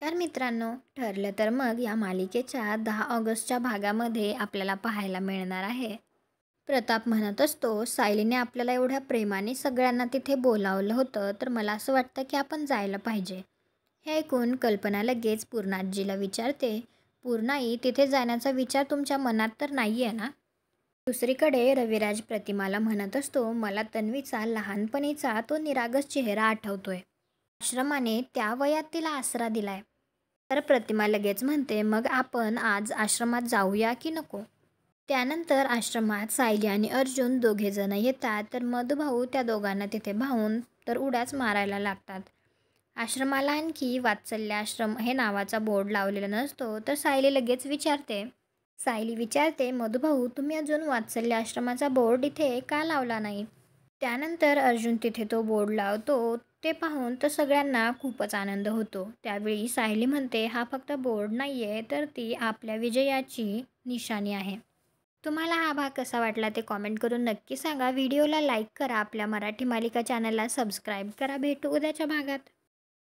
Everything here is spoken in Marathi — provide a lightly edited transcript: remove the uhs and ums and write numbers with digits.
तर मित्रांनो, ठरलं तर मग या मालिकेच्या 10 ऑगस्टच्या भागामध्ये आपल्याला पाहायला मिळणार आहे. प्रताप म्हणत असतो, सायलीने आपल्याला एवढ्या प्रेमाने सगळ्यांना तिथे बोलावलं होतं, तर मला असं वाटतं की आपण जायला पाहिजे. हे ऐकून कल्पना लगेच पूर्णाजीला विचारते, पूर्णाई, तिथे जाण्याचा विचार तुमच्या मनात तर नाही आहे ना? दुसरीकडे रविराज प्रतिमाला म्हणत असतो, मला तन्वीचा लहानपणीचा तो निरागस चेहरा आठवतोय. आश्रमाने त्या वयात तिला आसरा दिलाय. तर प्रतिमा लगेच म्हणते, मग आपण आज आश्रमात जाऊया की नको? त्यानंतर आश्रमात सायली आणि अर्जुन दोघेजण येतात, तर मधुभाऊ त्या दोघांना तिथे भावून तर उड्याच मारायला लागतात. आश्रमाला आणखी वात्सल्य आश्रम हे नावाचा बोर्ड लावलेला नसतो, तर सायली विचारते, मधुभाऊ, तुम्ही अजून वात्सल्य आश्रमाचा बोर्ड इथे का लावला नाही? त्यानंतर अर्जुन तिथे तो बोर्ड लावतो. ते पाहून तर सगळ्यांना खूपच आनंद होतो. त्यावेळी सायली म्हणते, हा फक्त बोर्ड नाही आहे, तर ती आपल्या विजयाची निशाणी आहे. तुम्हाला हा भाग कसा वाटला ते कॉमेंट करून नक्की सांगा. व्हिडिओला लाईक करा. आपल्या मराठी मालिका चॅनलला सबस्क्राईब करा. भेटू उद्याच्या भागात.